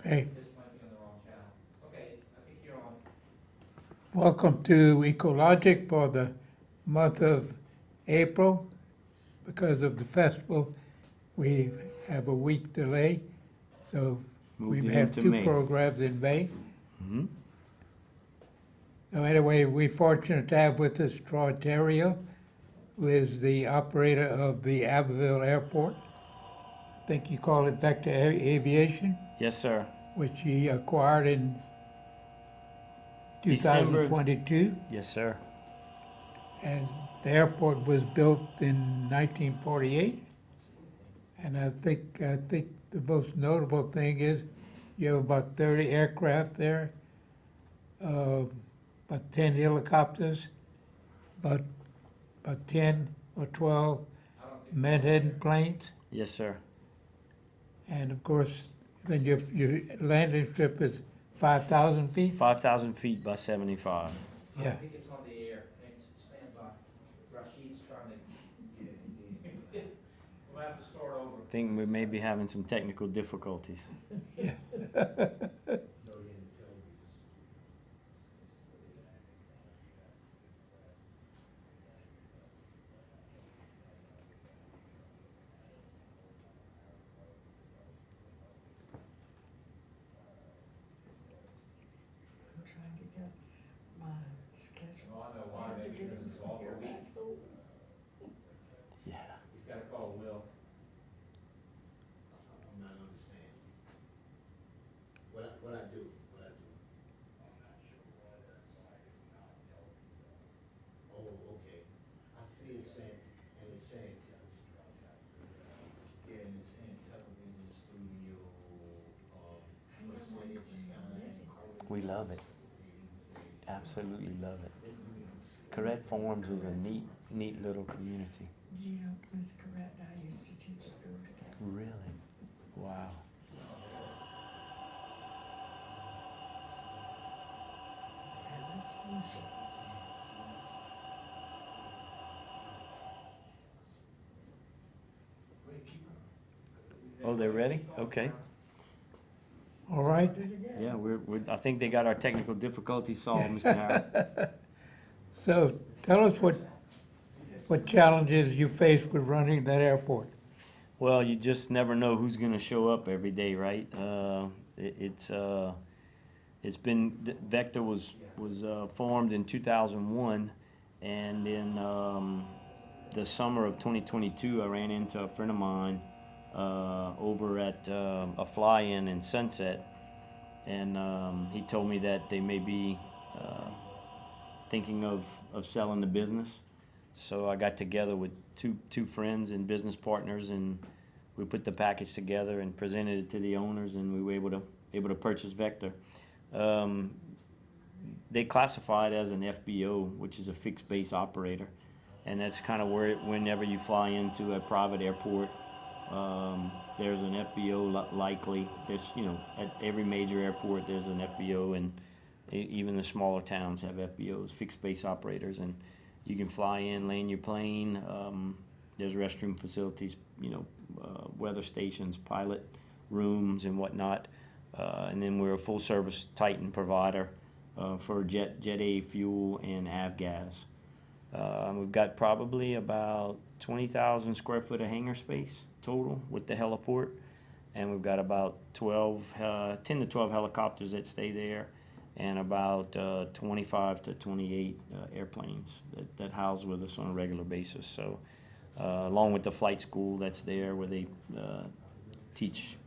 Okay, This might be on the wrong channel. Okay, I think you're on. welcome to Ecologic for the month of April. Because of the festival, we have a week delay, so we Moved it have into two May. programs in May. Mhm. So anyway, we're fortunate to have with us Troy Theriot, who is the operator of the Abbeville Airport. I think you call it Vector Aviation, Yes, sir. which he acquired in December. 2022. Yes, sir. And the airport was built in 1948. And I think the most notable thing is you have about 30 aircraft there, uh, about 10 helicopters, about 10 or 12 Manhattan planes, Yes, sir. and of course, then your landing strip is 5,000 feet. 5,000 feet by 75. Yeah. I think it's on the air. Stand by. Rashid's trying to. We'll have to start over. I think we may be having some technical difficulties. I'm trying to get my schedule. No, I know why, maybe because it's off a week. Yeah. He's gotta call Will. I'm not understanding. What I do. Oh, okay. I see it saying, and it's saying, yeah, and it's saying television studio, percentage sign. We love it. Absolutely love it. Correct Forms is a neat little community. You know, Miss Correct, I used to teach school together. Really? Wow. Yeah, this one. Oh, they're ready? Okay. All right. Yeah, I think they got our technical difficulties solved, Mr. Howard. So tell us what challenges you face with running that airport. Well, you just never know who's going to show up every day, right? It's been Vector was formed in 2001, and in the summer of 2022, I ran into a friend of mine over at a fly-in in Sunset, and he told me that they may be thinking of selling the business. So I got together with two friends and business partners, and we put the package together and presented it to the owners, and we were able to purchase Vector. They classify it as an FBO, which is a fixed base operator, and that's kind of where whenever you fly into a private airport, there's an FBO likely. There's at every major airport there's an FBO, and even the smaller towns have FBOs, fixed base operators, and you can fly in, land your plane. There's restroom facilities, weather stations, pilot rooms, and whatnot. And then we're a full-service Titan provider for Jet A fuel and avgas. We've got probably about 20,000 square foot of hangar space total with the heliport, and we've got about 10 to 12 helicopters that stay there, and about 25 to 28 airplanes that house with us on a regular basis. So, along with the flight school that's there, where they teach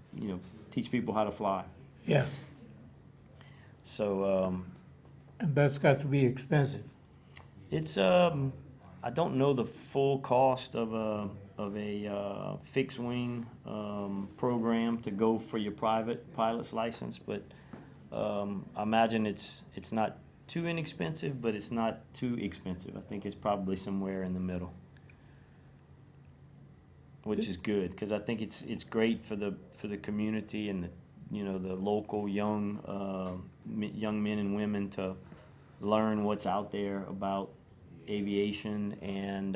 people how to fly. Yeah, So and that's got to be expensive. it's I don't know the full cost of a fixed wing program to go for your private pilot's license, but I imagine it's not too inexpensive, but it's not too expensive. I think it's probably somewhere in the middle, which is good because I think it's great for the community and the local young men and women to learn what's out there about aviation, and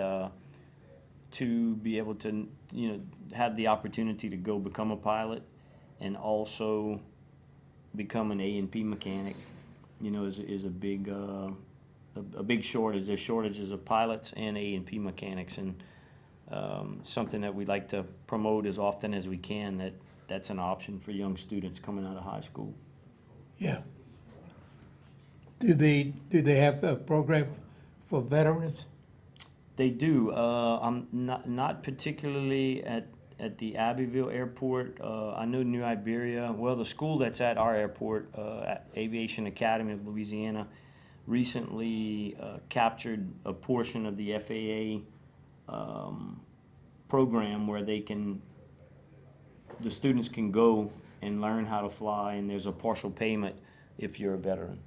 to be able to have the opportunity to go become a pilot, and also become an A&P mechanic, you know, is a big shortage. There's shortages of pilots and A&P mechanics, and something that we like to promote as often as we can, that's an option for young students coming out of high school. Yeah. Do they have a program for veterans? They do. I'm not particularly at the Abbeville airport. I know New Iberia. Well, the school that's at our airport, at Aviation Academy of Louisiana, recently captured a portion of the FAA program where the students can go and learn how to fly, and there's a partial payment if you're a veteran.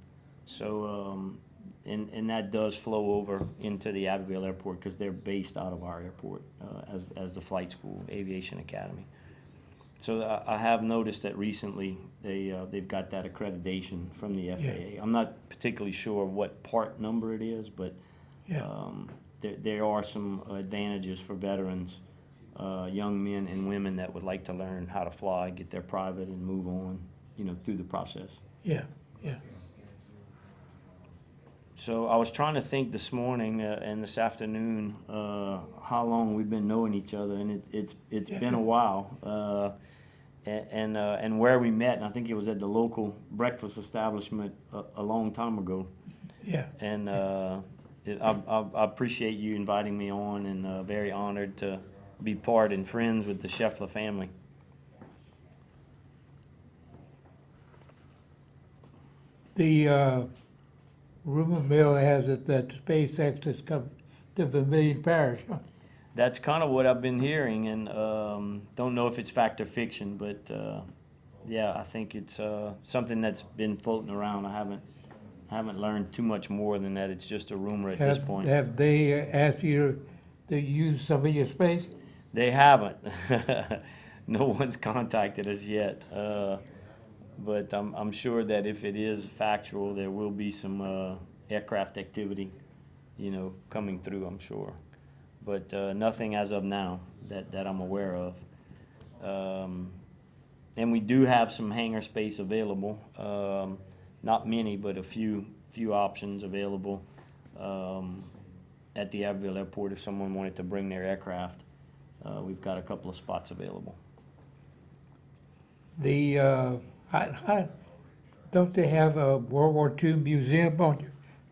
So, and that does flow over into the Abbeville airport because they're based out of our airport as the flight school, Aviation Academy. So I have noticed that recently they've got that accreditation from the FAA. Yeah. I'm not particularly sure what part number it is, but Yeah. there are some advantages for veterans, young men and women that would like to learn how to fly, get their private, and move on, you know, through the process. Yeah, yeah. So I was trying to think this morning and this afternoon how long we've been knowing each other, and it's been a while. And where we met, and I think it was at the local breakfast establishment a long time ago. Yeah. And I appreciate you inviting me on, and very honored to be part and friends with the Scheffler family. The rumor mill has it that SpaceX has come to Vermilion Parish. Huh? That's kind of what I've been hearing, and don't know if it's fact or fiction, but yeah, I think it's something that's been floating around. I haven't learned too much more than that. It's just a rumor at this point. Have they asked you to use some of your space? They haven't. No one's contacted us yet. But I'm sure that if it is factual, there will be some aircraft activity, you know, coming through, I'm sure. But nothing as of now that I'm aware of. And we do have some hangar space available. Not many, but a few options available at the Abbeville airport if someone wanted to bring their aircraft. We've got a couple of spots available. Don't they have a World War II museum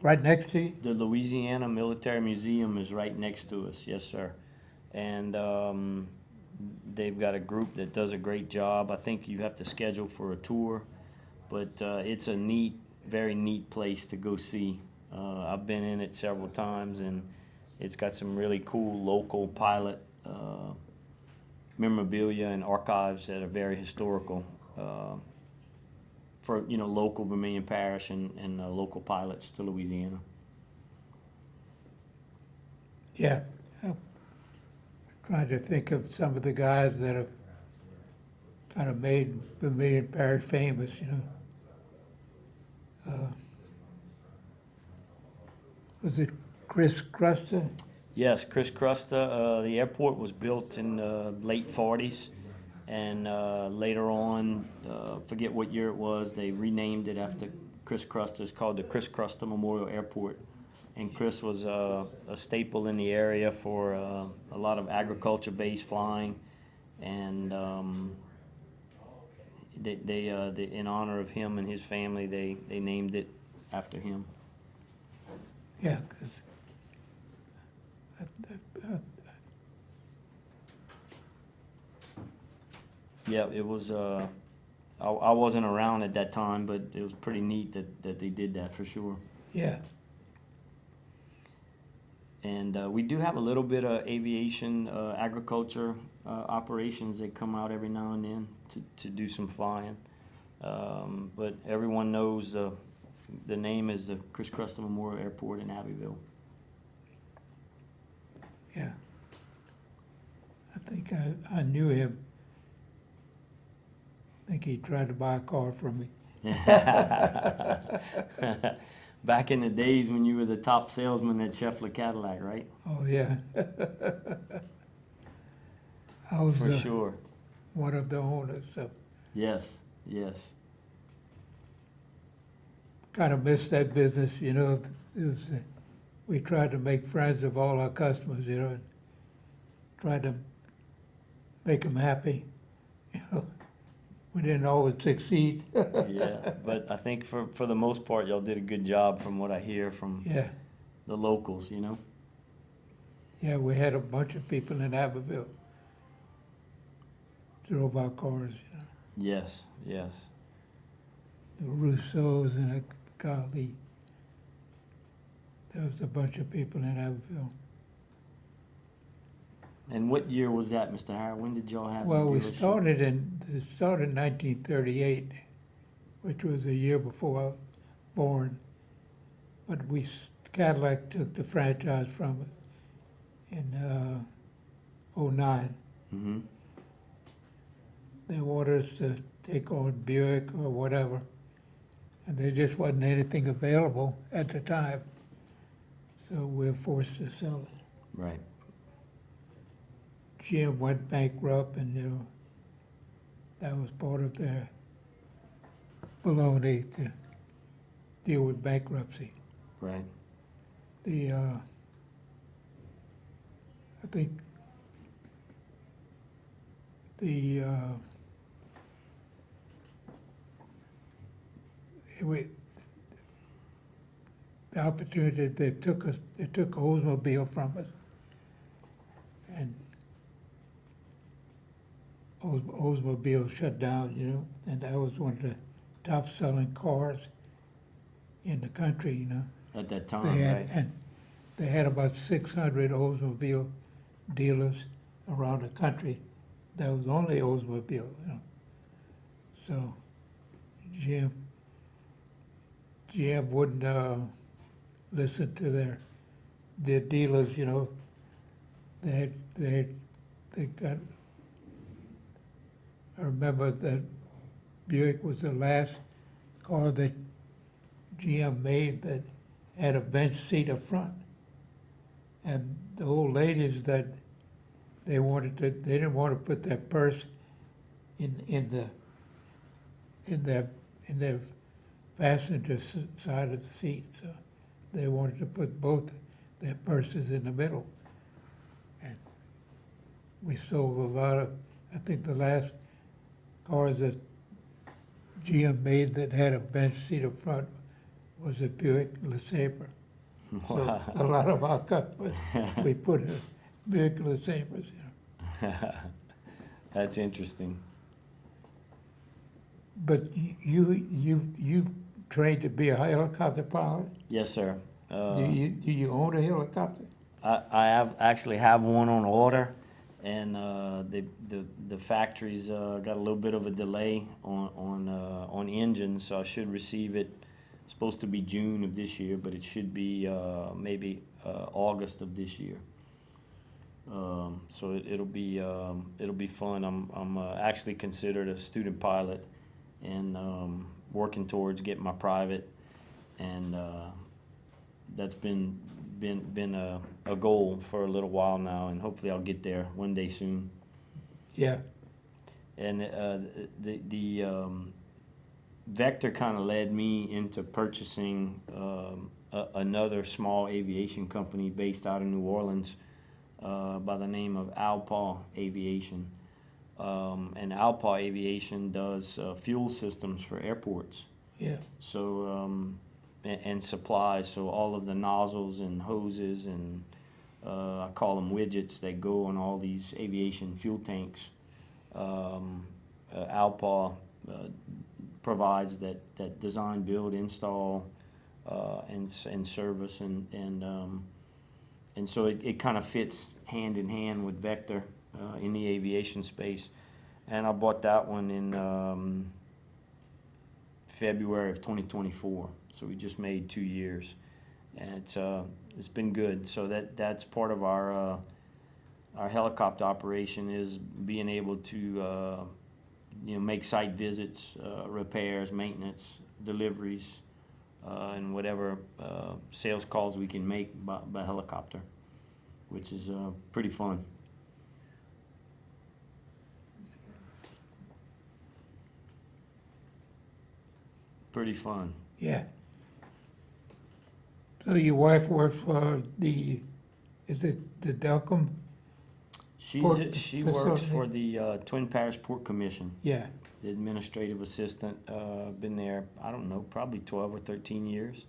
right next to you? The Louisiana Military Museum is right next to us, yes, sir. And they've got a group that does a great job. I think you have to schedule for a tour, but it's a very neat place to go see. I've been in it several times, and it's got some really cool local pilot memorabilia and archives that are very historical for, you know, local Vermilion Parish and local pilots to Louisiana. Yeah. I'm trying to think of some of the guys that have kind of made Vermilion Parish famous, you know. Was it Chris Cruster? Yes, Chris Crusta. The airport was built in the late 40s, and later on, forget what year it was, they renamed it after Chris Crusta. It's called the Chris Crusta Memorial Airport. And Chris was a staple in the area for a lot of agriculture-based flying, and they in honor of him and his family, they named it after him. Yeah, 'cause Yeah, it was. I wasn't around at that time, but it was pretty neat that they did that for sure. yeah, And we do have a little bit of aviation, agriculture operations that come out every now and then to do some flying. But everyone knows the name is the Chris Crusta Memorial Airport in Abbeville. yeah. I think I knew him. I think he tried to buy a car from me. Back in the days when you were the top salesman at Scheffler Cadillac, right? Oh, yeah. I was For sure. one of the owners, so, Yes, yes. kind of missed that business, you know. It was, we tried to make friends of all our customers, you know, and tried to make them happy. You know, we didn't always succeed. Yeah, but I think for the most part, y'all did a good job from what I hear from Yeah, the locals, you know? yeah, we had a bunch of people in Abbeville drove our cars, you know. Yes, yes. The Rousseaus and a golly. There was a bunch of people in Abbeville. And what year was that, Mr. Howard? When did y'all have Well, the we dealership? started in 1938, which was a year before I was born. But Cadillac took the franchise from it in '09. Mm-hmm. They wanted us to take on Buick or whatever, and there just wasn't anything available at the time, so we were forced to sell it. Right. GM went bankrupt, and you know that was part of their baloney to deal with bankruptcy. Right. I think the the opportunity they took Oldsmobile from us, and Oldsmobile shut down, you know, and that was one of the top selling cars in the country, you know. At that time, They had, right? and they had about 600 Oldsmobile dealers around the country. That was only Oldsmobile, you know. So GM wouldn't listen to their dealers, you know. They got. I remember that Buick was the last car that GM made that had a bench seat up front. And the old ladies that they didn't want to put their purse in their passenger side of the seat, so they wanted to put both their purses in the middle. And we sold a lot of, I think the last cars that GM made that had a bench seat up front was a Buick LeSabre. So a lot of our customers, we put a Buick LeSabres, you know. That's interesting. But you trained to be a helicopter pilot? Yes, sir. Do you own a helicopter? I actually have one on order, and the factory's got a little bit of a delay on engines, so I should receive it. It's supposed to be June of this year, but it should be maybe August of this year. So it'll be fun. I'm actually considered a student pilot, and working towards getting my private, and that's been a goal for a little while now, and hopefully I'll get there one day soon. Yeah. And the Vector kind of led me into purchasing another small aviation company based out of New Orleans by the name of Alpa Aviation. And Alpa Aviation does fuel systems for airports. Yeah. So and supplies, so all of the nozzles and hoses and I call them widgets that go on all these aviation fuel tanks. Alpa provides that design, build, install, and service, and so it kind of fits hand in hand with Vector in the aviation space. And I bought that one in February of 2024. So we just made 2 years, and it's been good. So that's part of our helicopter operation, is being able to make site visits, repairs, maintenance, deliveries, and whatever sales calls we can make by helicopter, which is pretty fun. That's good. Pretty fun. Yeah. So your wife works for the, is it the Delcom? She works facility? for the Twin Parish Port Commission, Yeah, the administrative assistant. Been there, I don't know, probably 12 or 13 years.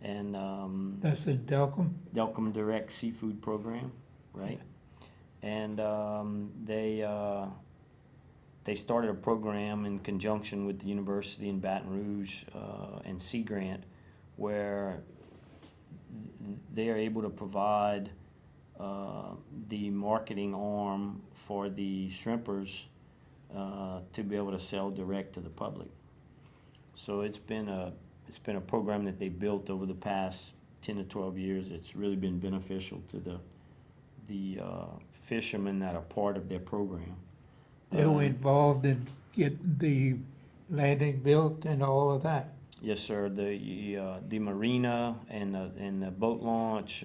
And that's in Delcom? Delcom Direct Seafood Program, right? And they started a program in conjunction with the university in Baton Rouge and Sea Grant, where they are able to provide the marketing arm for the shrimpers to be able to sell direct to the public. So it's been a program that they built over the past 10 to 12 years. It's really been beneficial to the fishermen that are part of their program. They were involved in getting the landing built and all of that. Yes, sir. The marina and the boat launch.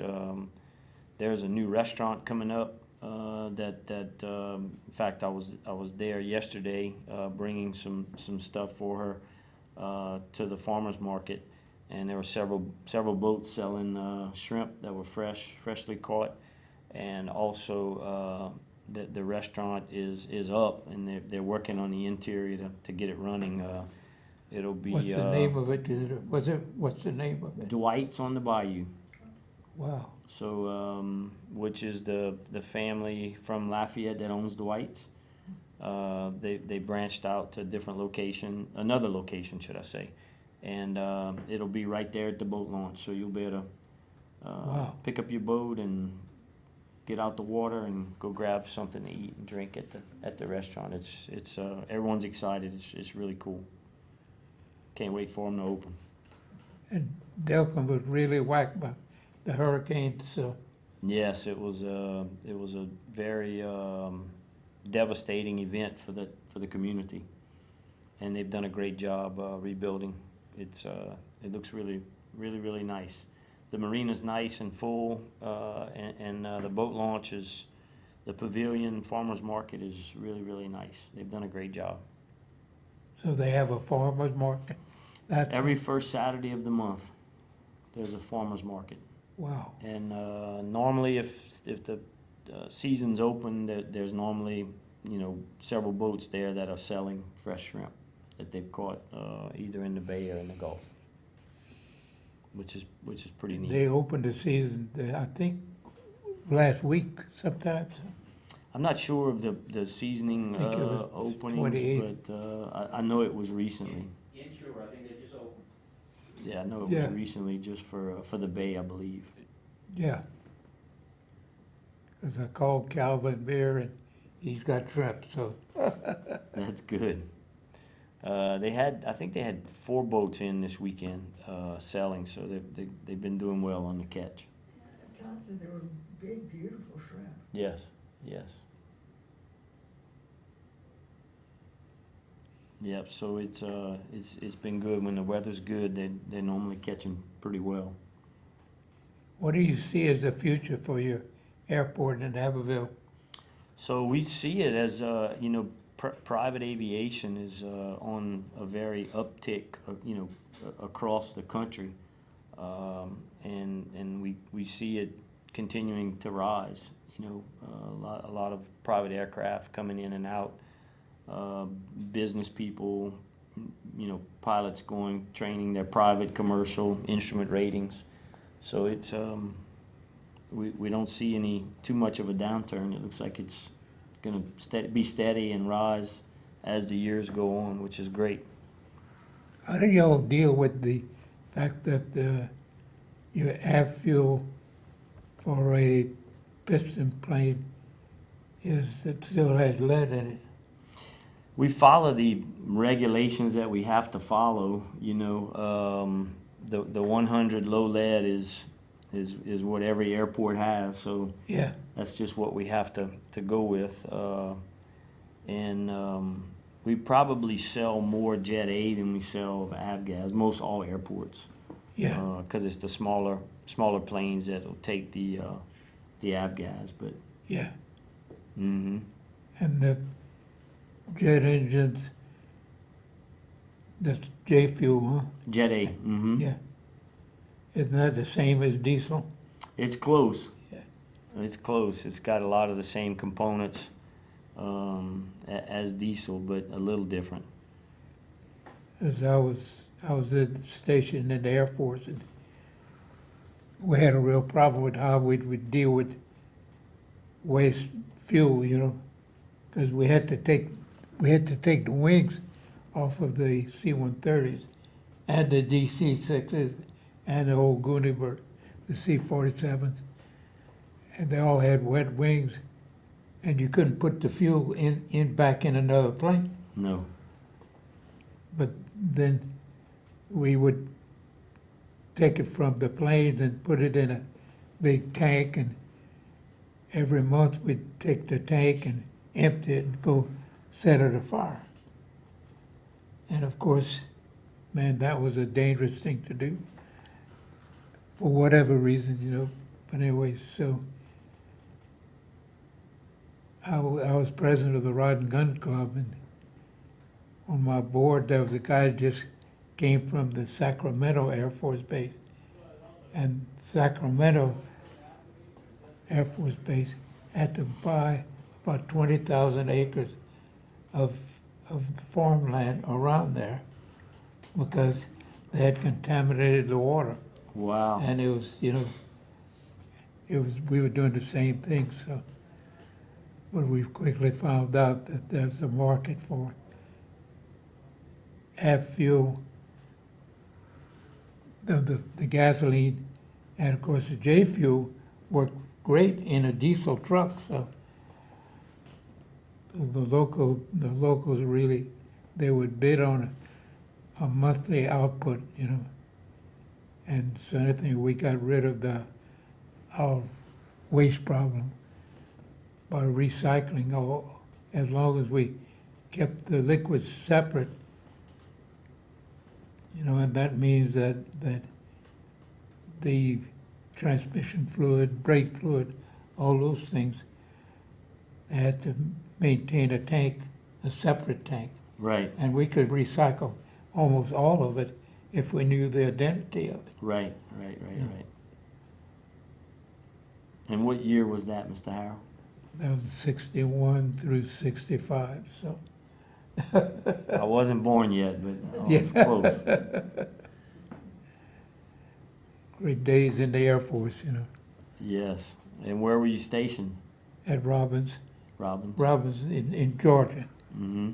There's a new restaurant coming up. In fact, I was there yesterday, bringing some stuff for her to the farmers market, and there were several boats selling shrimp that were freshly caught, and also the restaurant is up, and they're working on the interior to get it running. It'll be What's the name of it? What's the name of it? Dwight's on the Bayou. Wow. So, which is the family from Lafayette that owns Dwight's. They branched out to a different location, another location, should I say, and it'll be right there at the boat launch. So you'll be able to Wow. pick up your boat and get out the water and go grab something to eat and drink at the restaurant. It's everyone's excited. It's really cool. Can't wait for them to open. And Delcom was really whacked by the hurricane, so, Yes, it was a very devastating event for the community, and they've done a great job rebuilding. It looks really nice. The marina's nice and full, and the boat launch is, the pavilion farmers market is really nice. They've done a great job. so they have a farmer's market. That's Every first Saturday of the month, there's a farmers market. wow. And normally, if the season's open, there's normally several boats there that are selling fresh shrimp that they've caught either in the bay or in the Gulf, which is pretty neat. They opened the season, I think, last week sometimes. I'm not sure of the seasoning I think it was openings, 28th. but I know it was recently. Inshore, I think they just opened. Yeah, I know it Yeah. was recently, just for the bay, I believe. Yeah. Because I called Calvin Beer and he's got shrimp, so, That's good. I think they had 4 boats in this weekend selling, so they've been doing well on the catch. John said they were big, beautiful shrimp. Yes. Yep. So it's been good. When the weather's good, they're normally catching pretty well. what do you see as the future for your airport in Abbeville? So we see it as private aviation is on a very uptick, across the country, and we see it continuing to rise. A lot of private aircraft coming in and out, business people, pilots training their private commercial instrument ratings. So it's we don't see too much of a downturn. It looks like it's going to be steady and rise as the years go on, which is great. How do y'all deal with the fact that your air fuel for a piston plane it still has lead in it? We follow the regulations that we have to follow. The 100 low lead is what every airport has. So Yeah, that's just what we have to go with. And we probably sell more Jet A than we sell avgas. Most all airports. yeah. Because it's the smaller planes that'll take the avgas. But Yeah, mm-hmm. and the jet engines, that's J fuel, huh? Jet A. Mm-hmm. Yeah. Isn't that the same as diesel? It's close. Yeah. It's close. It's got a lot of the same components as diesel, but a little different. As I was stationed in the Air Force, and we had a real problem with how we would deal with waste fuel, you know, because we had to take the wings off of the C-130s and the DC-6s and the old Goonibird, the C-47s, and they all had wet wings, and you couldn't put the fuel back in another plane. No. But then we would take it from the planes and put it in a big tank, and every month we'd take the tank and empty it and go set it afire. And of course, man, that was a dangerous thing to do for whatever reason, you know. But anyway, so I was president of the Rod and Gun Club, and on my board there was a guy that just came from the Sacramento Air Force Base. And Sacramento Air Force Base had to buy about 20,000 acres of farmland around there because they had contaminated the water. Wow. And it was, you know, we were doing the same thing, so. But we quickly found out that there's a market for F fuel, the gasoline, and of course the J fuel worked great in a diesel truck, so the locals really, they would bid on a monthly output, you know. And so anything, we got rid of our waste problem by recycling, as long as we kept the liquids separate, you know, and that means that the transmission fluid, brake fluid, all those things, they had to maintain a tank, a separate tank. Right. And we could recycle almost all of it if we knew the identity of it. Right. And what year was that, Mr. Harrell? That was 61 through 65, so. I wasn't born yet, but I Yeah. was close. Great days in the Air Force, you know, Yes. And where were you stationed, at Robbins Robbins? in Georgia. Mm-hmm.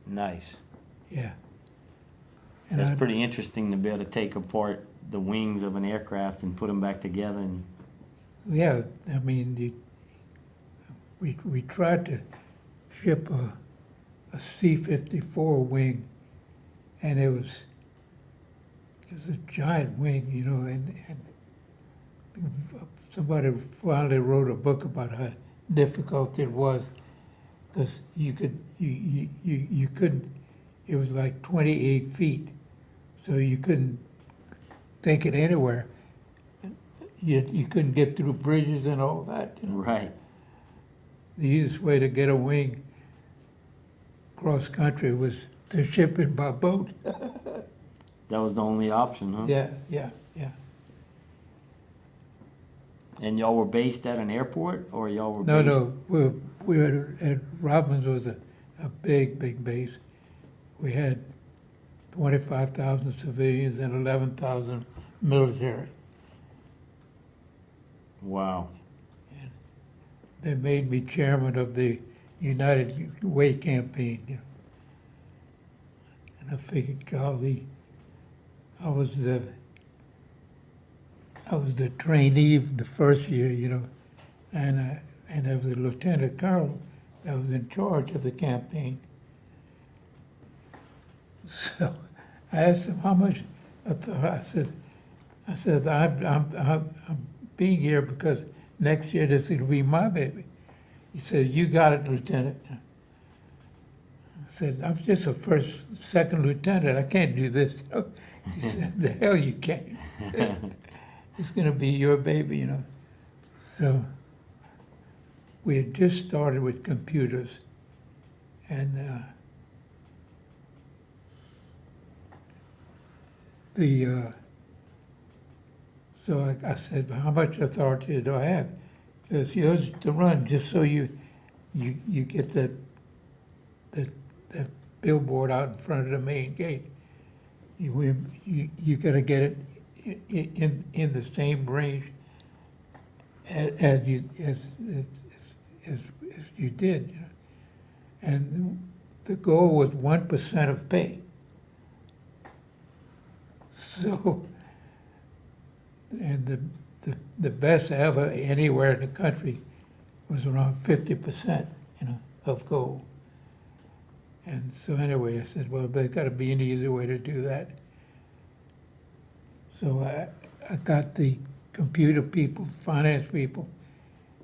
Nice. Yeah. And That's pretty interesting to be able to take apart the wings of an aircraft and put them back together. And yeah, I mean, we tried to ship a C-54 wing, and it was a giant wing, you know, and somebody finally wrote a book about how difficult it was, because you couldn't, it was like 28 feet, so you couldn't take it anywhere. You couldn't get through bridges and all that, you know. right. The easiest way to get a wing cross country was to ship it by boat. That was the only option, huh? Yeah. And y'all were based at an airport, or y'all were No, based? we were at Robbins was a big base. We had 25,000 civilians and 11,000 military. Wow. They made me chairman of the United Way campaign, you know. And I figured, golly, I was the trainee the first year, you know, and I was a lieutenant colonel that was in charge of the campaign. So I asked him how much. I said I'm being here because next year this will be my baby. He said, "You got it, Lieutenant." I said, "I'm just a second lieutenant. I can't do this." He said, "The hell you can't. It's going to be your baby, you know." So we had just started with computers, and So I said, "How much authority do I have?" It's yours to run, just so you get that billboard out in front of the main gate. You gotta get it in the same range as you did. You know? And the goal was 1% of pay. So, and the best ever anywhere in the country was around 50%, of gold. And so anyway, I said, well, there's got to be an easy way to do that. So I got the computer people, finance people,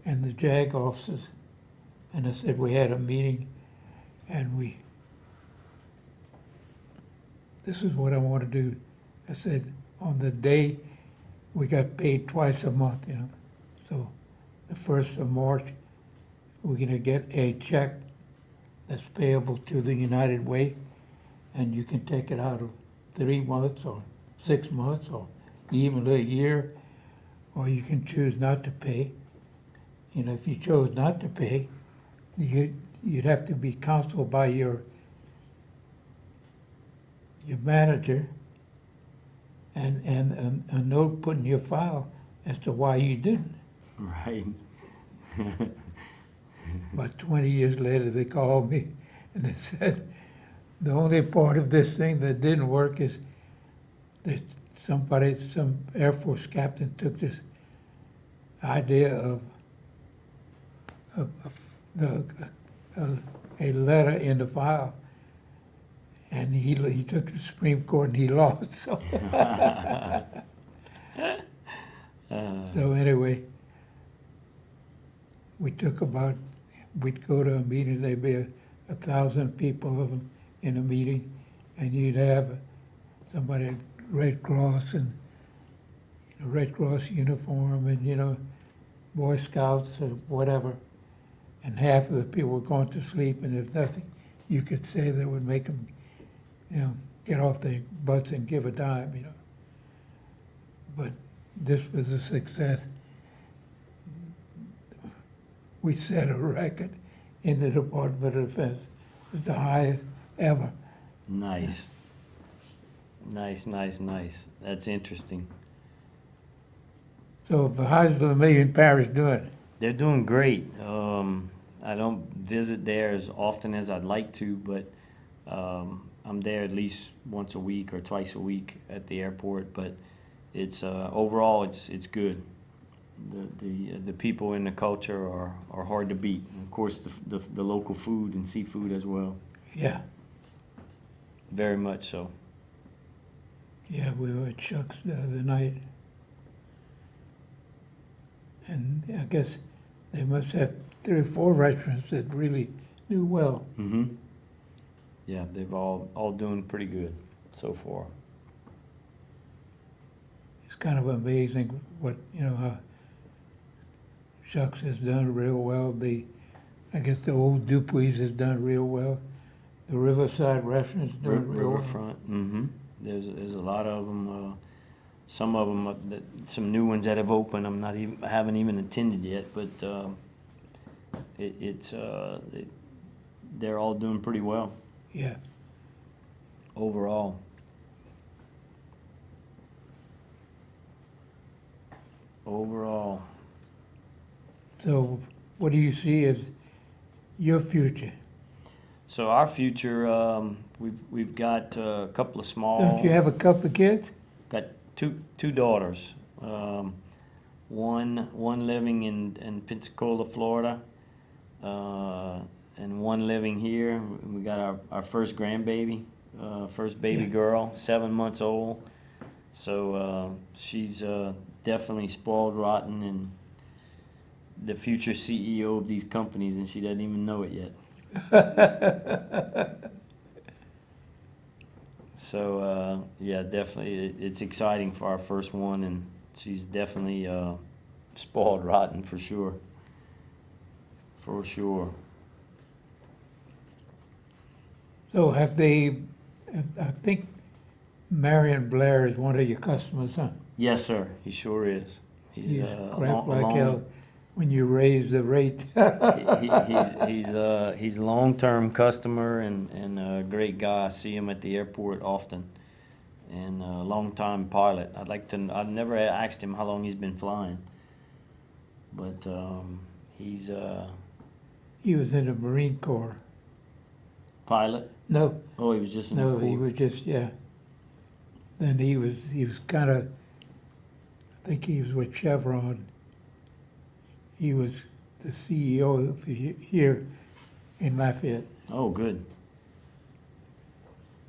and the JAG officers, and I said, we had a meeting, and this is what I want to do. I said, on the day, we got paid twice a month, So the 1st of March, we're going to get a check that's payable to the United Way, and you can take it out of 3 months or 6 months or even a year, or you can choose not to pay. If you chose not to pay, you'd have to be counseled by your manager and a note put in your file as to why you didn't. Right. About 20 years later, they called me and they said, the only part of this thing that didn't work is that some Air Force captain took this idea of a letter in the file, and he took it to the Supreme Court and he lost. So, so anyway, we'd go to a meeting, there'd be 1,000 people of them in a meeting, and you'd have somebody Red Cross and Red Cross uniform and, Boy Scouts or whatever, and half of the people were going to sleep, and there's nothing you could say that would make them, get off their butts and give a dime, But this was a success. We set a record in the Department of Defense. It's the highest ever. Nice. Nice. That's interesting. So how's the Vermilion Parish doing? They're doing great. I don't visit there as often as I'd like to, but I'm there at least once a week or twice a week at the airport. But it's overall it's good. The people in the culture are hard to beat. And of course, the local food and seafood as well. Yeah. Very much so. Yeah, we were at Chuck's the other night. And I guess they must have 3 or 4 restaurants that really do well. Mm-hmm. Yeah, they've all doing pretty good so far. It's kind of amazing what, how Chuck's has done real well. I guess the old Dupuy's has done real well. The Riverside restaurant's doing real well. Riverfront. Mm-hmm. There's a lot of them. Some of them, some new ones that have opened. I haven't even attended yet, but they're all doing pretty well Yeah. overall. So what do you see as your future? So our future, we've got a couple of small. Don't you have a couple of kids? Got two daughters. One living in Pensacola, Florida, and one living here. We got our first grandbaby, first baby girl, 7 months old. So she's definitely spoiled rotten and the future CEO of these companies, and she doesn't even know it yet. So yeah, definitely, it's exciting for our first one, and she's definitely spoiled rotten for sure. For sure. So have they, I think Marion Blair is one of your customers, huh? Yes, sir. He sure is. He's a crap like long- hell when you raise the rate. he's a long-term customer and a great guy. I see him at the airport often, and a long-time pilot. I've never asked him how long he's been flying, but he's a He was in the Marine Corps. pilot. No, Oh, he was just in the no, he Corps. was just, yeah. Then he was kind of, I think he was with Chevron. He was the CEO of here in Lafayette. Oh, good.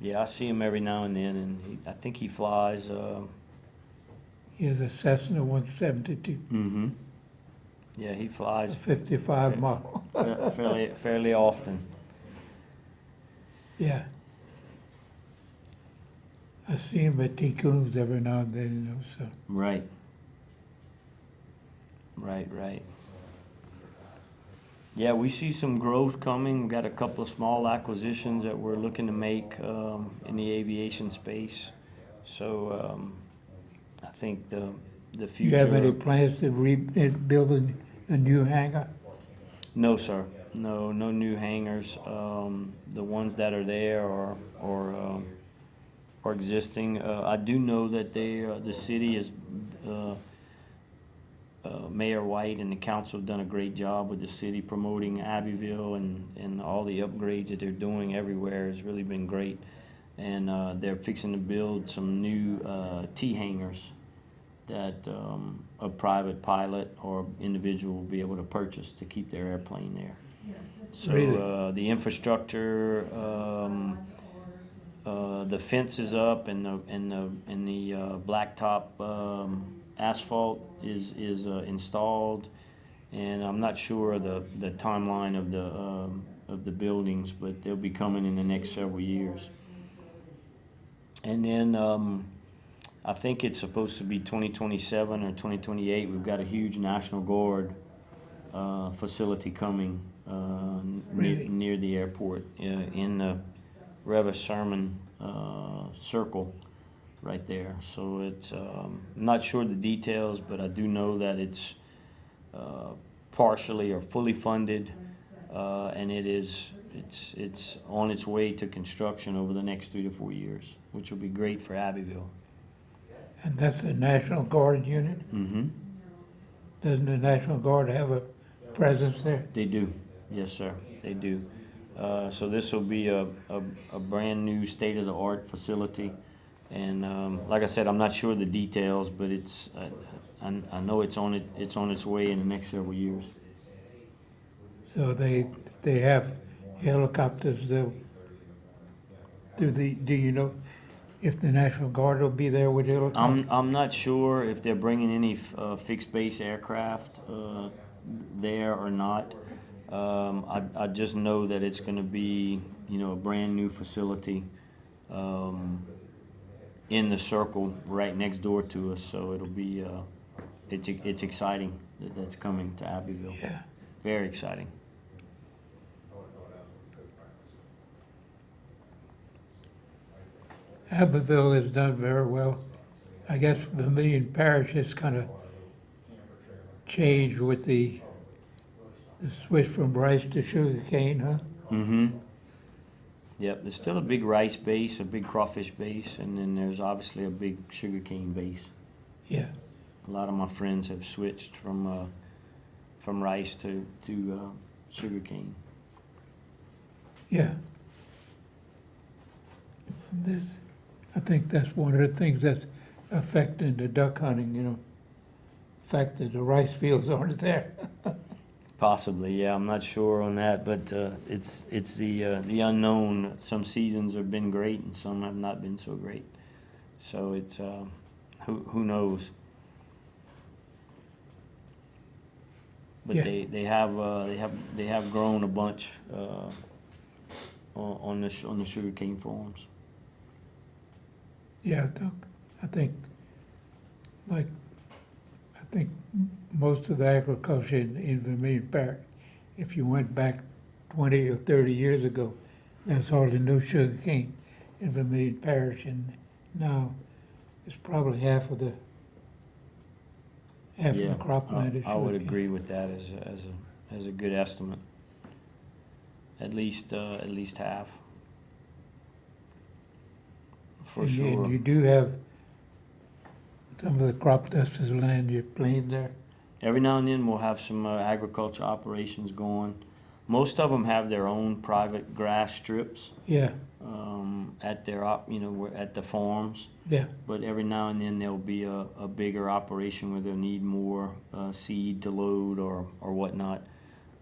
Yeah, I see him every now and then, and I think he flies. He has a Cessna 172, Mm-hmm. Yeah, he a flies 55 model. fairly often. Yeah. I see him at T-Coons every now and then, you know, so. Right. Right. Yeah, we see some growth coming. We've got a couple of small acquisitions that we're looking to make in the aviation space. So I think the Do future. you have any plans to rebuild a new hangar? No, sir. No new hangars. The ones that are there are existing. I do know that the city is. Mayor White and the council have done a great job with the city promoting Abbeville, and all the upgrades that they're doing everywhere has really been great. And they're fixing to build some new T hangars that a private pilot or individual will be able to purchase to keep their airplane there. So Really? the infrastructure, the fence is up, and the blacktop asphalt is installed, and I'm not sure of the timeline of the buildings, but they'll be coming in the next several years. And then I think it's supposed to be 2027 or 2028. We've got a huge National Guard facility coming Really? near the airport in the Revis Sherman circle right there. So it's I'm not sure the details, but I do know that it's partially or fully funded, and it's on its way to construction over the next 3 to 4 years, which will be great for Abbeville. And that's the National Guard unit? Mm-hmm. Doesn't the National Guard have a presence there? They do, yes, sir. They do. So this will be a brand new state-of-the-art facility. And like I said, I'm not sure the details, but it's I know it's on its way in the next several years. So they have helicopters. Do you know if the National Guard will be there with helicopters? I'm not sure if they're bringing any fixed base aircraft there or not. I just know that it's going to be a brand new facility. In the circle right next door to us, so it'll be it's exciting that's coming to Abbeville. Yeah. Very exciting. Abbeville has done very well. I guess Vermilion Parish has kind of changed with the switch from rice to sugar cane, huh? Mm-hmm. Yep, there's still a big rice base, a big crawfish base, and then there's obviously a big sugarcane base. Yeah. A lot of my friends have switched from rice to sugarcane. Yeah. I think that's one of the things that's affecting the duck hunting, the fact that the rice fields aren't there. Possibly, yeah. I'm not sure on that, but it's the unknown. Some seasons have been great, and some have not been so great. So it's who knows. But Yeah. they have grown a bunch on the sugarcane farms. Yeah, I think most of the agriculture in Vermilion Parish, if you went back 20 or 30 years ago, there's hardly no sugar cane in Vermilion Parish, and now, it's probably half of the Yeah, cropland. it I would should be. agree with that as a good estimate. At least half. For And sure. you do have some of the crop dusters land you're playing there. Every now and then we'll have some agriculture operations going. Most of them have their own private grass strips Yeah, at their at the farms. yeah, But every now and then there'll be a bigger operation where they'll need more seed to load or whatnot,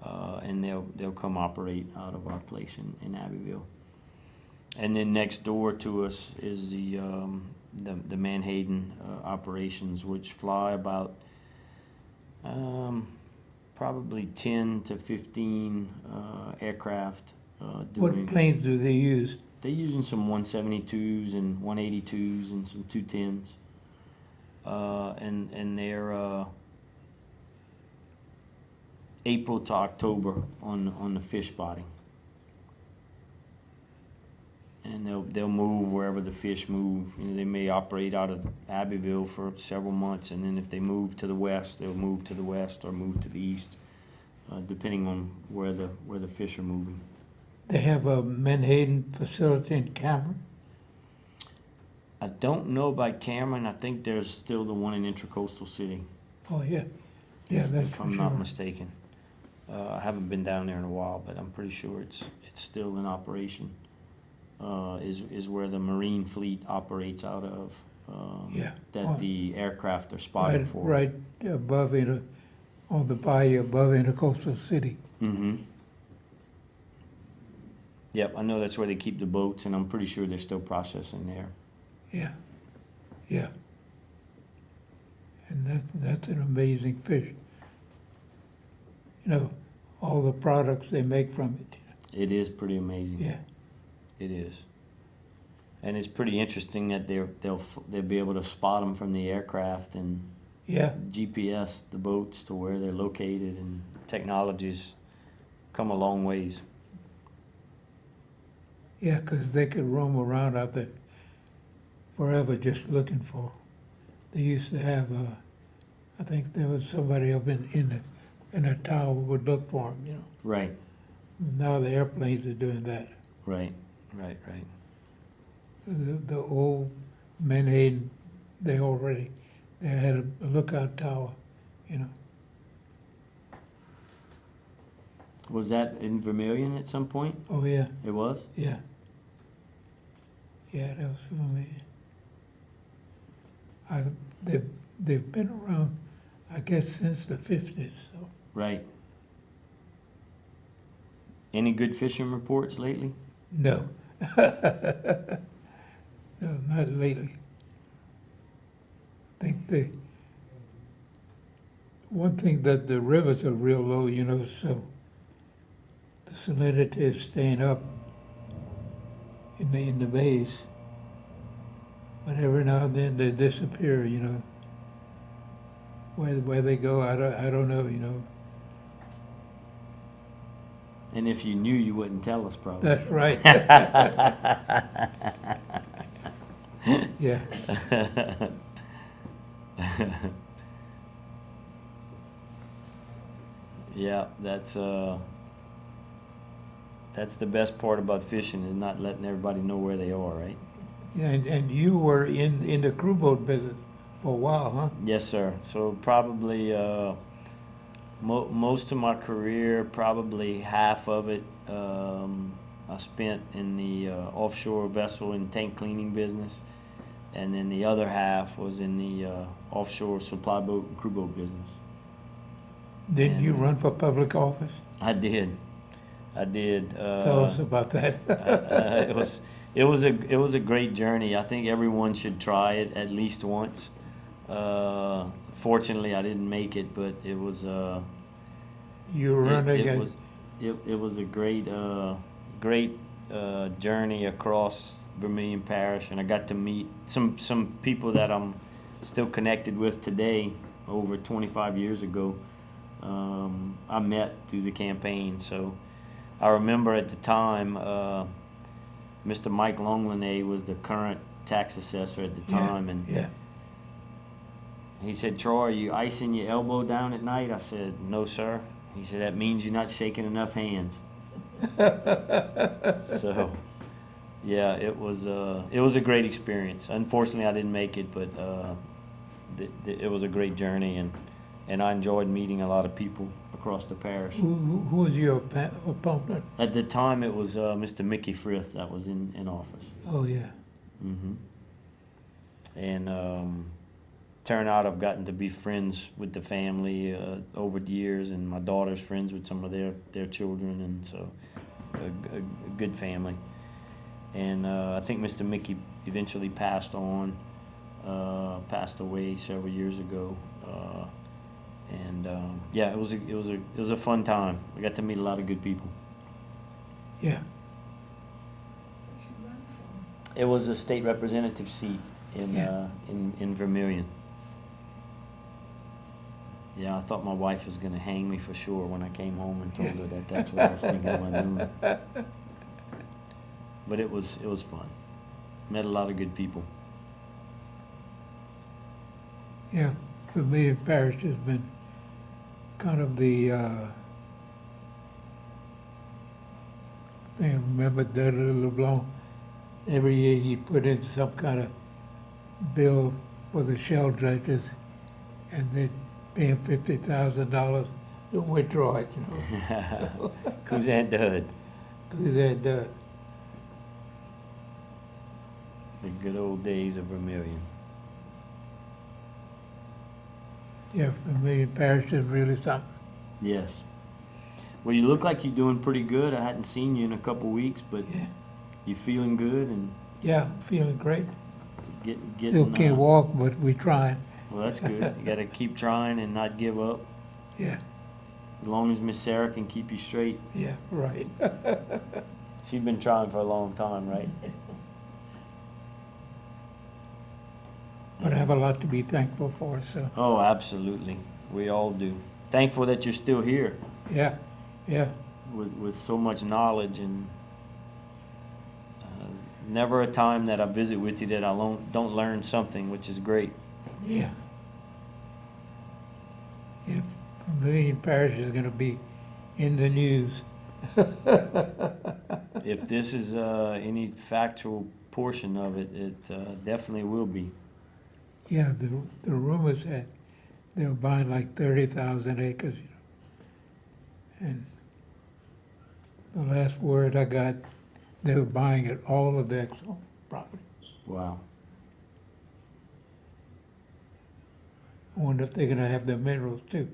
and they'll come operate out of our place in Abbeville. And then next door to us is the Manhattan operations, which fly about probably 10 to 15 aircraft. what planes do they use? They're using some 172s and 182s and some 210s. And they're April to October on the fish spotting. And they'll move wherever the fish move. They may operate out of Abbeville for several months, and then if they move to the west, they'll move to the west or move to the east, depending on where the fish are moving. They have a Manhattan facility in Cameron. I don't know about Cameron. I think there's still the one in Intracoastal City, Oh, yeah. Yeah, that's if for I'm not sure. mistaken. I haven't been down there in a while, but I'm pretty sure it's still in operation. Is where the Marine fleet operates out of. Yeah. That Oh. the aircraft are spotted for. Right above on the bayou above Intercoastal City. Mm-hmm. Yep, I know that's where they keep the boats, and I'm pretty sure they're still processing there. Yeah, yeah. And that's an amazing fish. You know, all the products they make from it. It is pretty amazing. Yeah, It is. And it's pretty interesting that they'll be able to spot them from the aircraft and yeah, GPS the boats to where they're located, and technology's come a long ways. yeah, 'cause they could roam around out there forever just looking for. They used to have, I think there was somebody up in a tower who would look for them, you know. Right, Now the airplanes are doing that. right. The old Manhattan, they had a lookout tower, you know. Was that in Vermilion at some point? Oh, yeah, It was? yeah. Yeah, that was familiar. They've been around, I guess, since the 50s, so. Right. Any good fishing reports lately? No. No, not lately. I think one thing that the rivers are real low, you know, so the salinity is staying up in the bays. But every now and then they disappear, you know. Where they go, I don't know, you know. And if you knew, you wouldn't tell us, probably. That's right. Yeah. Yeah, that's the best part about fishing, is not letting everybody know where they are, right? Yeah, and you were in the crew boat business for a while, huh? Yes, sir. So probably most of my career, probably half of it, I spent in the offshore vessel and tank cleaning business, and then the other half was in the offshore supply boat and crew boat business. Didn't you And- run for public office? I did. Tell us about that. It was a great journey. I think everyone should try it at least once. Fortunately, I didn't make it, but it was You were running it was a great journey across Vermilion Parish, and I got to meet some people that I'm still connected with today. Over 25 years ago, I met through the campaign. So I remember at the time, Mr. Mike Longlinay was the current tax assessor at the Yeah, time, and yeah. he said, "Troy, are you icing your elbow down at night?" I said, "No, sir." He said, "That means you're not shaking enough hands." So, yeah, it was a great experience. Unfortunately, I didn't make it, but it was a great journey, and I enjoyed meeting a lot of people across the parish. Who was your opponent? At the time, it was Mr. Mickey Frith that was in office. Oh, yeah. Hmm. And turned out I've gotten to be friends with the family over the years, and my daughter's friends with some of their children, and so a good family. And I think Mr. Mickey eventually passed away several years ago. And yeah, it was a fun time. I got to meet a lot of good people. Yeah. What you run for? It was a state representative seat in Yeah. in Vermilion. Yeah, I thought my wife was gonna hang me for sure when I came home and told her that that's what I was thinking of doing. But it was fun. Met a lot of good people. Yeah, Vermilion Parish has been kind of the, I think I remember Dudley LeBlanc, every year he put in some kind of bill for the shell dredges, and they'd pay him $50,000 to withdraw it, you know. Who's Aunt Dud? Because they'd, The good old days of Vermilion. yeah, Vermilion Parish is really something. Yes. Well, you look like you're doing pretty good. I hadn't seen you in a couple weeks, but Yeah, you feeling good and yeah, I'm feeling great. getting. Still can't walk, but we trying. Well, that's good. You got to keep trying and not give up. Yeah, As long as Miss Sarah can keep you straight. yeah, right. She's been trying for a long time, right? But I have a lot to be thankful for, so, Oh, absolutely. We all do. Thankful that you're still here yeah, yeah, with so much knowledge, and never a time that I visit with you that I don't learn something, which is great. yeah. If Vermilion Parish is gonna be in the news. If this is any factual portion of it, it definitely will be. Yeah, the rumors had they were buying like 30,000 acres, you know. And the last word I got, they were buying it, all of the Exxon property. Wow. I wonder if they're gonna have the minerals too.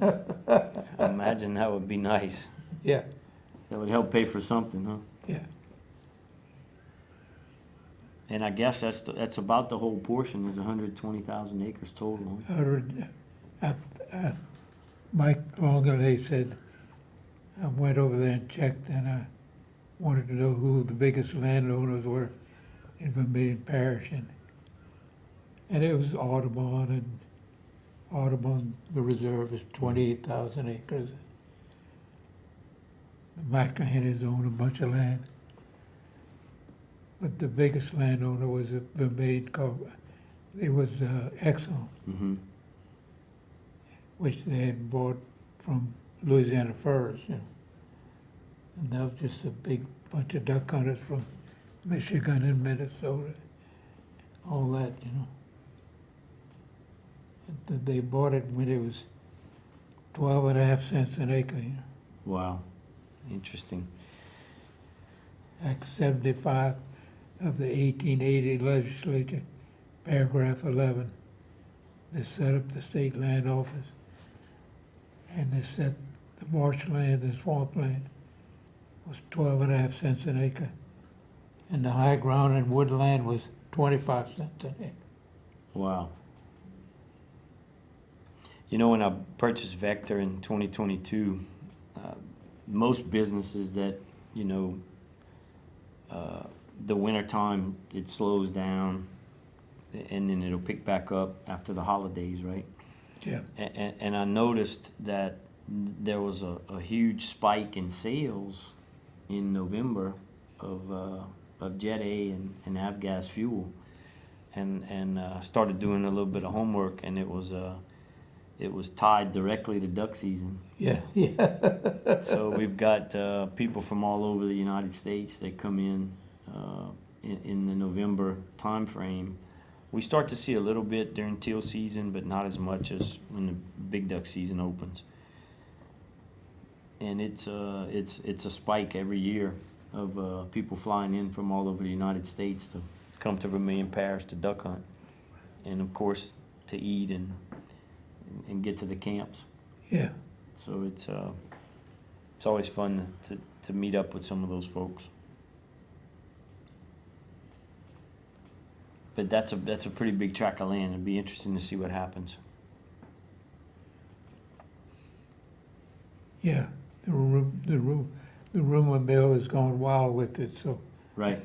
I imagine that would be nice. Yeah, That would help pay for something, huh? yeah, And I guess that's about the whole portion is 120,000 acres total. I heard, Mike Longer, they said, I went over there and checked, and I wanted to know who the biggest landowners were in Vermilion Parish, and it was Audubon, and Audubon, the reserve is 28,000 acres. The McInerney's own a bunch of land. But the biggest landowner was a Vermilion, it was Exxon, Mm-hmm. which they had bought from Louisiana Furs, you know. And that was just a big bunch of duck hunters from Michigan and Minnesota, all that, you know. And they bought it when it was 12.5 cents an acre, you know. Wow. Interesting. Act 75 of the 1880 legislature, paragraph 11. They set up the state land office, and they set the marshland and swampland was 12.5 cents an acre, and the high ground and woodland was 25 cents an acre. Wow. You know, when I purchased Vector in 2022, most businesses that, you know, the winter time it slows down, and then it'll pick back up after the holidays, right? Yeah, And I noticed that there was a huge spike in sales in November of Jet A and avgas fuel. and started doing a little bit of homework, and it was tied directly to duck season. Yeah, yeah. So we've got people from all over the United States that come in the November time frame. We start to see a little bit during teal season, but not as much as when the big duck season opens. And it's a spike every year of people flying in from all over the United States to come to Vermilion Parish to duck hunt, and of course to eat and get to the camps. Yeah, So it's always fun to meet up with some of those folks. But that's a pretty big tract of land. It'd be interesting to see what happens. yeah. The rumor mill has gone wild with it, so, Right.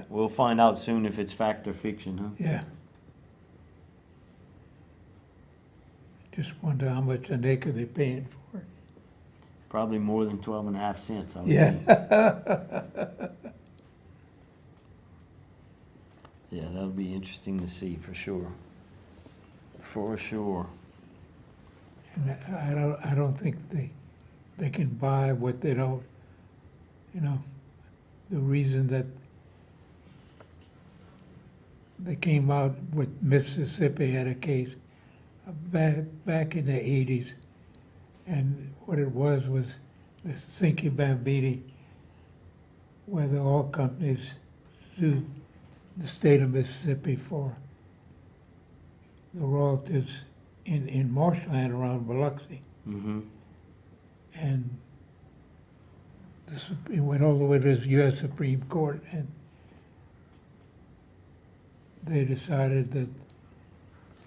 We'll find out soon if it's fact or fiction, huh? yeah. Just wonder how much an acre they're paying for it. Probably more than 12.5 cents. I would Yeah. think. Yeah, that'll be interesting to see for sure. For sure. And I don't think they can buy what they don't, you know, the reason that they came out with Mississippi had a case back in the 80s, and what it was the Cinque Bambini, where the oil companies sued the state of Mississippi for the royalties in marshland around Biloxi. Mm-hmm. And it went all the way to the U.S. Supreme Court, and they decided that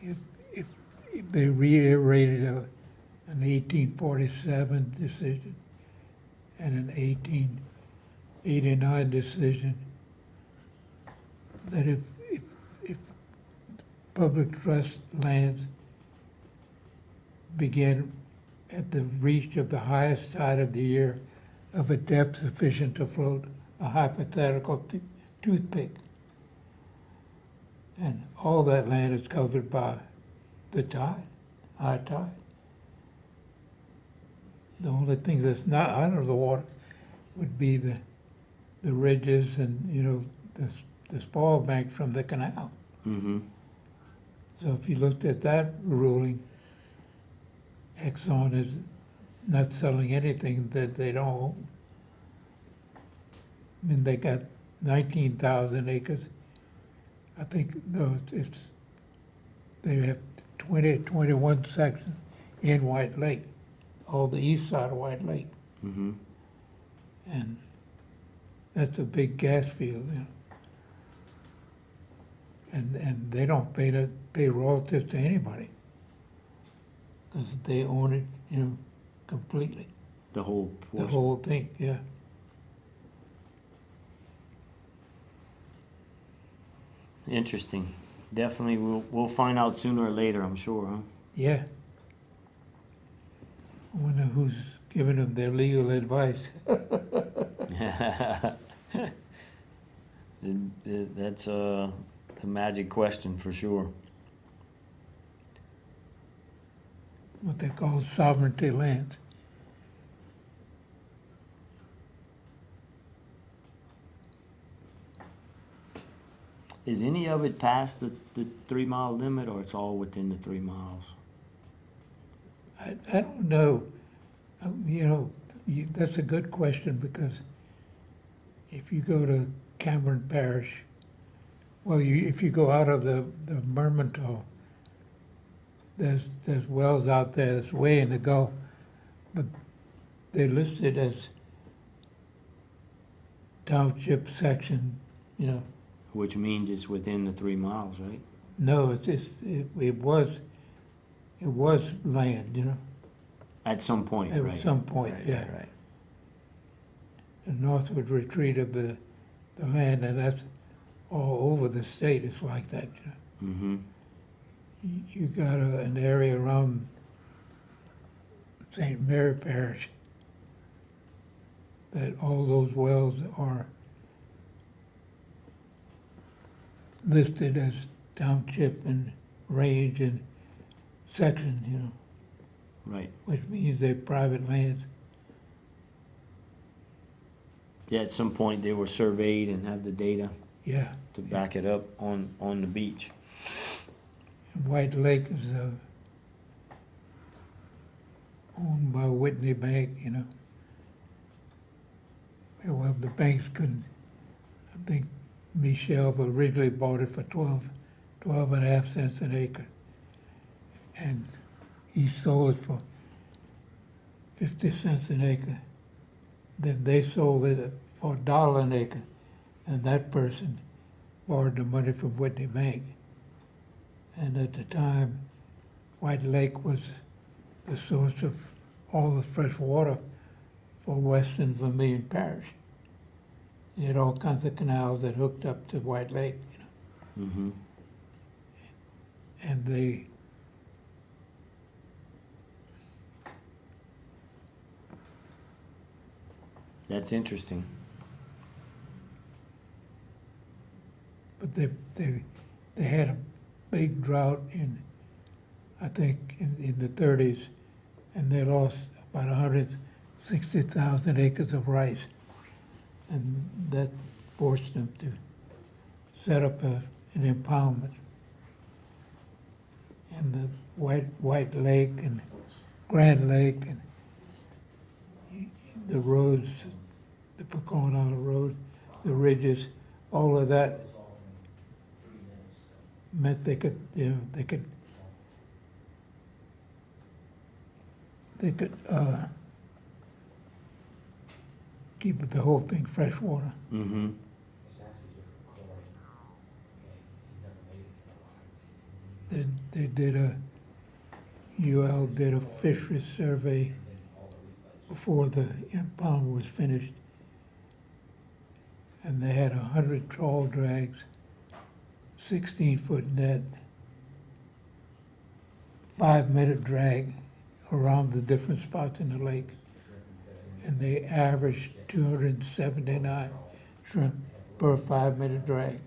if they reiterated an 1847 decision and an 1889 decision, that if public trust lands began at the reach of the highest tide of the year of a depth sufficient to float a hypothetical toothpick. And all that land is covered by the tide, high tide. The only thing that's not under the water would be the ridges and, you know, the spoil bank from the canal. Mm-hmm. So if you looked at that ruling, Exxon is not selling anything that they don't own. I mean, they got 19,000 acres. I think, no, they have 21 sections in White Lake, all the east side of White Lake. Mm-hmm. And that's a big gas field, you know. And they don't pay royalties to anybody, because they own it, you know, completely. The whole The portion. whole thing, yeah. Interesting. Definitely, we'll find out sooner or later, I'm sure, huh? Yeah. I wonder who's giving them their legal advice. That's a magic question for sure. What they call sovereignty lands. Is any of it past the 3 mile limit, or it's all within the 3 miles? I don't know. You know, that's a good question, because if you go to Cameron Parish, well, if you go out of the Mermentau, there's wells out there that's way in the Gulf, but they're listed as township section, you know. Which means it's within the 3 miles, right? No, it was land, you know, At some point, at right? some point, Right, yeah. right. The northward retreat of the land, and that's all over the state. It's like that, you know. Mm-hmm. You got an area around St. Mary Parish that all those wells are listed as township and range and section, you know, Right. which means they're private lands. Yeah, at some point they were surveyed and have the data Yeah. to back it up on the beach. And White Lake is owned by Whitney Bank, you know. Yeah, well, the banks couldn't, I think Michelle originally bought it for 12 and a half cents an acre. And he sold it for 50 cents an acre. Then they sold it for $1 an acre. And that person borrowed the money from Whitney Bank. And at the time, White Lake was the source of all the fresh water for western Vermilion Parish. You had all kinds of canals that hooked up to White Lake, you know, Mm-hmm. and they That's interesting. but they had a big drought in, I think, in the 30s, and they lost about 160,000 acres of rice, and that forced them to set up an impoundment. And the White Lake and Grand Lake and the roads, the Pecan Road, the ridges, all of that meant they could, you know, they could keep the whole thing fresh water. Mm-hmm. They did UL did a fisheries survey before the impound was finished. And they had 100 trawl drags, 16-foot net, 5-minute drag around the different spots in the lake. And they averaged 279 shrimp per 5-minute drag.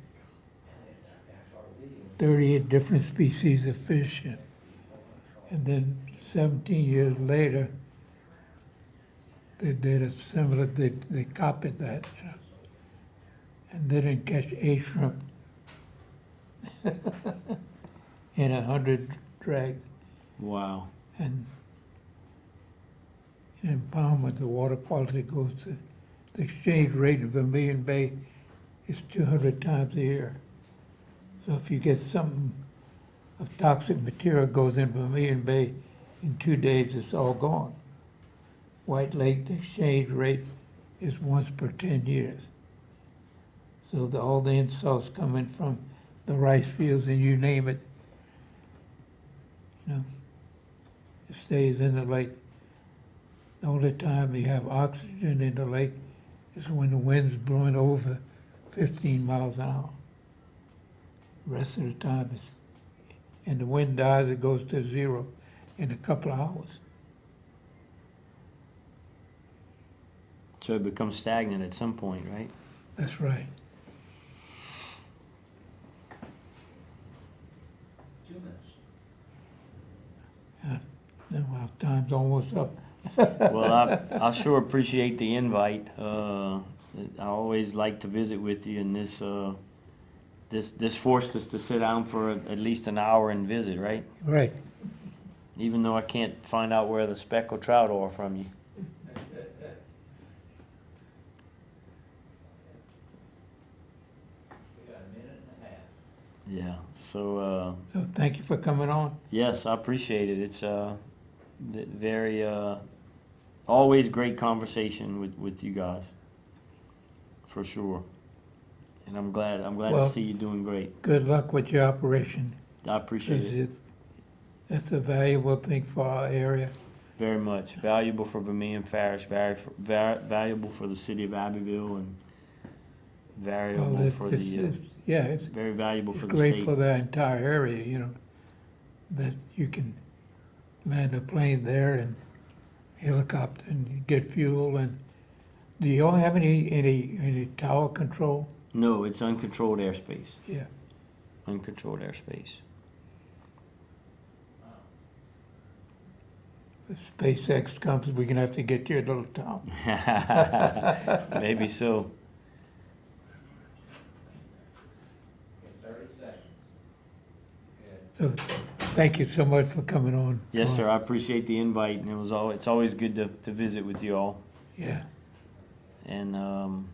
38 different species of fish. And then 17 years later, they did a similar, they copied that, you know, and they didn't catch a shrimp in 100 drags. Wow. And in impoundment, the water quality goes to, the exchange rate in Vermilion Bay is 200 times a year. So if you get something of toxic material goes in Vermilion Bay, in 2 days it's all gone. White Lake, the exchange rate is once per 10 years. So all the insults coming from the rice fields and you name it, you know, it stays in the lake. The only time you have oxygen in the lake is when the wind's blowing over 15 miles an hour. The rest of the time it's, and the wind dies, it goes to zero in a couple of hours. So it becomes stagnant at some point, right? That's right. 2 minutes. Now our time's almost up. Well, I sure appreciate the invite. I always like to visit with you, and this forced us to sit down for at least an hour and visit, right? Right. Even though I can't find out where the speckled trout are from you. We got a minute and a half. Yeah. So So thank you for coming on. yes, I appreciate it. It's very always great conversation with you guys, for sure. And I'm glad Well, to see you doing great. Good luck with your operation. I appreciate 'Cause it that's a valuable thing for our area. very much. Valuable for Vermilion Parish, valuable for the city of Abbeville, and valuable for the Yeah, it's very valuable for the great state. for the entire area, you know, that you can land a plane there and helicopter and get fuel. And do y'all have any tower control? No, it's uncontrolled airspace. Yeah. uncontrolled airspace. If SpaceX comes, we're gonna have to get you a little town. Maybe so. In 30 seconds. So, thank you so much for coming on. Yes, sir. I appreciate the invite, and it's always good to visit with you all. Yeah, And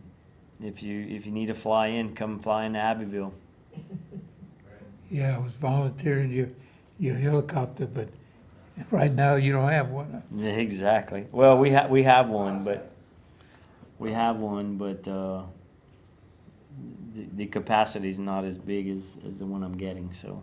if you need to fly in, come fly into Abbeville. yeah, I was volunteering your helicopter, but right now you don't have one. Yeah, exactly. Well, we have one, but the capacity is not as big as the one I'm getting. So